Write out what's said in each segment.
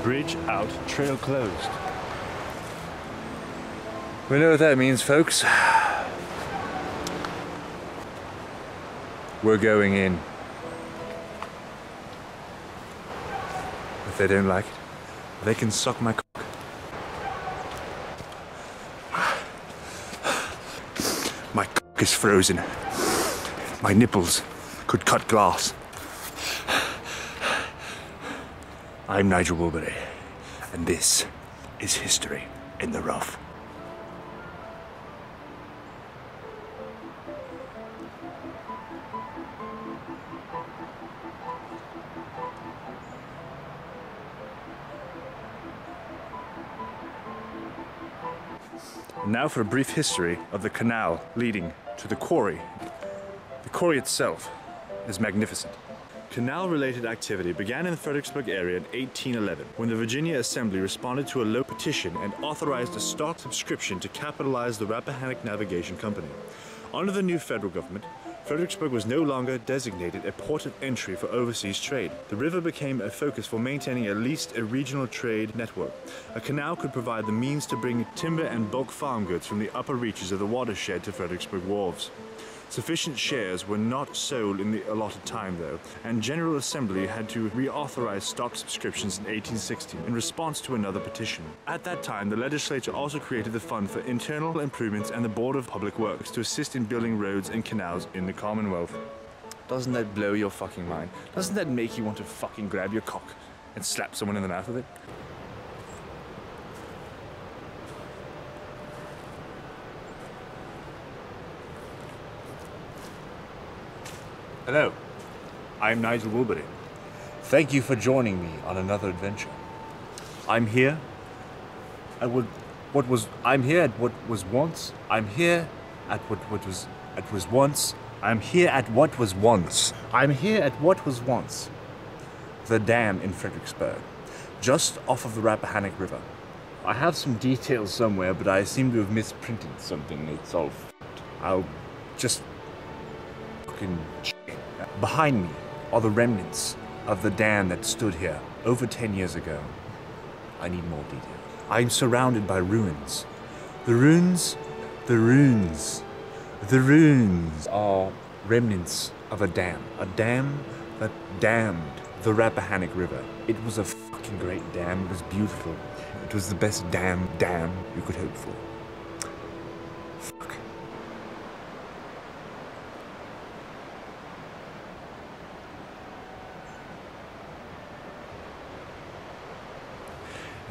Bridge out, trail closed. We know what that means, folks. We're going in. If they don't like it, they can suck my cock. My cock is frozen. My nipples could cut glass. I'm Nigel Wilbury, and this is History in the Rough. Now for a brief history of the canal leading to the quarry. The quarry itself is magnificent. Canal-related activity began in the Fredericksburg area in 1811, when the Virginia Assembly responded to a low petition and authorized a stock subscription to capitalize the Rappahannock Navigation Company. Under the new federal government, Fredericksburg was no longer designated a port of entry for overseas trade. The river became a focus for maintaining at least a regional trade network. A canal could provide the means to bring timber and bulk farm goods from the upper reaches of the watershed to Fredericksburg wharves. Sufficient shares were not sold in the allotted time, though, and General Assembly had to reauthorize stock subscriptions in 1860 in response to another petition. At that time, the legislature also created the Fund for Internal Improvements and the Board of Public Works to assist in building roads and canals in the Commonwealth. Doesn't that blow your fucking mind? Doesn't that make you want to fucking grab your cock and slap someone in the mouth with it? Hello, I'm Nigel Wilbury. Thank you for joining me on another adventure. I'm here at what was once. I'm here at what was once. I'm here at what was once. The dam in Fredericksburg, just off of the Rappahannock River. I have some details somewhere, but I seem to have misprinted something. It's all I'll just fucking. Behind me are the remnants of the dam that stood here over 10 years ago. I need more detail. I'm surrounded by ruins. The ruins are remnants of a dam that dammed the Rappahannock River. It was a fucking great dam. It was beautiful. It was the best dam you could hope for. Fuck.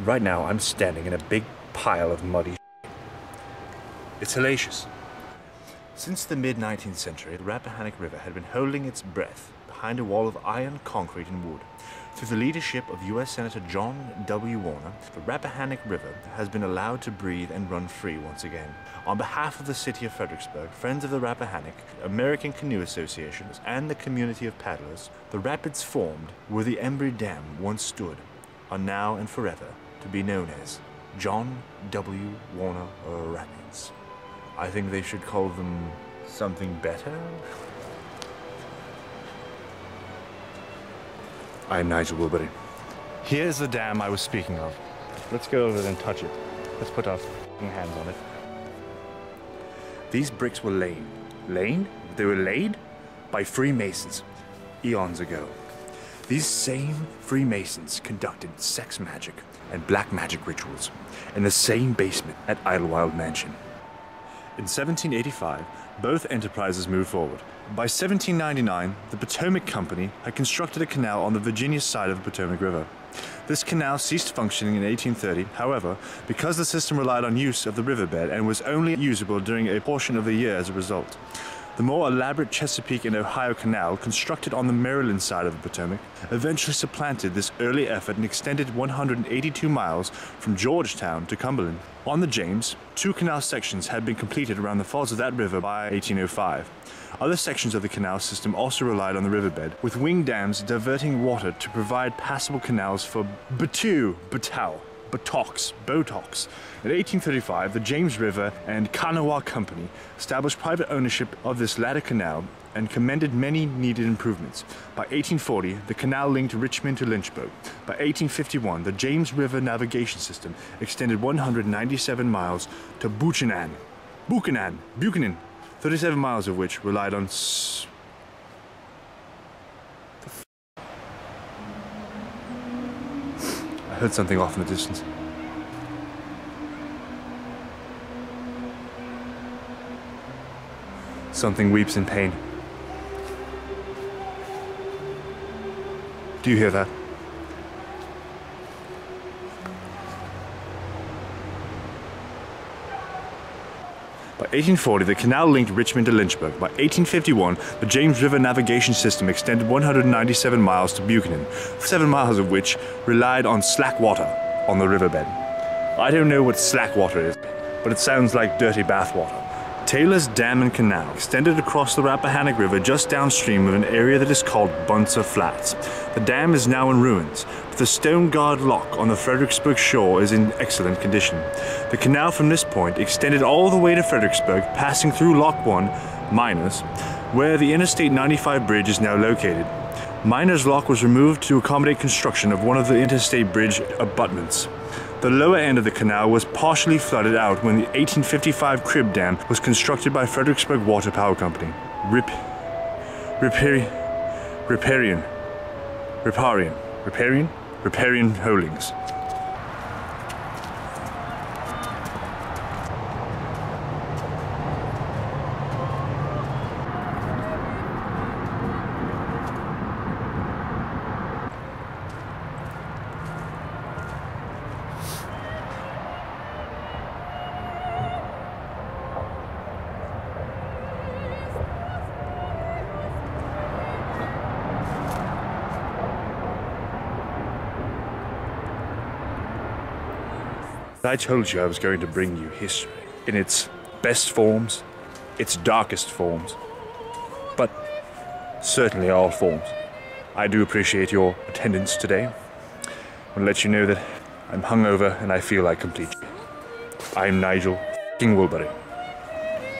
Right now, I'm standing in a big pile of muddy shit. It's hellacious. Since the mid-19th century, the Rappahannock River had been holding its breath behind a wall of iron, concrete, and wood. Through the leadership of U.S. Senator John W. Warner, the Rappahannock River has been allowed to breathe and run free once again. On behalf of the city of Fredericksburg, Friends of the Rappahannock, American Canoe Associations, and the community of paddlers, the rapids formed where the Embry Dam once stood are now and forever to be known as John W. Warner Rapids. I think they should call them something better. I'm Nigel Wilbury. Here's the dam I was speaking of. Let's go over there and touch it. Let's put our hands on it. These bricks were laid. They were laid by Freemasons eons ago. These same Freemasons conducted sex magic and black magic rituals in the same basement at Idlewild Mansion. In 1785, both enterprises moved forward. By 1799, the Potomac Company had constructed a canal on the Virginia side of the Potomac River. This canal ceased functioning in 1830, however, because the system relied on use of the riverbed and was only usable during a portion of the year as a result. The more elaborate Chesapeake and Ohio Canal, constructed on the Maryland side of the Potomac, eventually supplanted this early effort and extended 182 miles from Georgetown to Cumberland. On the James, 2 canal sections had been completed around the falls of that river by 1805. Other sections of the canal system also relied on the riverbed, with wing dams diverting water to provide passable canals for Batau, Botox. In 1835, the James River and Kanawha Company established private ownership of this latter canal and commended many needed improvements. By 1840, the canal linked Richmond to Lynchburg. By 1851, the James River navigation system extended 197 miles to Buchanan, 37 miles of which relied on I heard something off in the distance. Something weeps in pain. Do you hear that? By 1840, the canal linked Richmond to Lynchburg. By 1851, the James River navigation system extended 197 miles to Buchanan, 7 miles of which relied on slack water on the riverbed. I don't know what slack water is, but it sounds like dirty bathwater. Taylor's Dam and Canal extended across the Rappahannock River just downstream of an area that is called Buncer Flats. The dam is now in ruins, but the stone guard lock on the Fredericksburg shore is in excellent condition. The canal from this point extended all the way to Fredericksburg, passing through Lock 1, Miners, where the Interstate 95 bridge is now located. Miners Lock was removed to accommodate construction of one of the interstate bridge abutments. The lower end of the canal was partially flooded out when the 1855 Crib Dam was constructed by Fredericksburg Water Power Company. Riparian Holdings. I told you I was going to bring you history in its best forms, its darkest forms, but certainly all forms. I do appreciate your attendance today. I want to let you know that I'm hungover and I feel like complete. I'm Nigel Woolbury.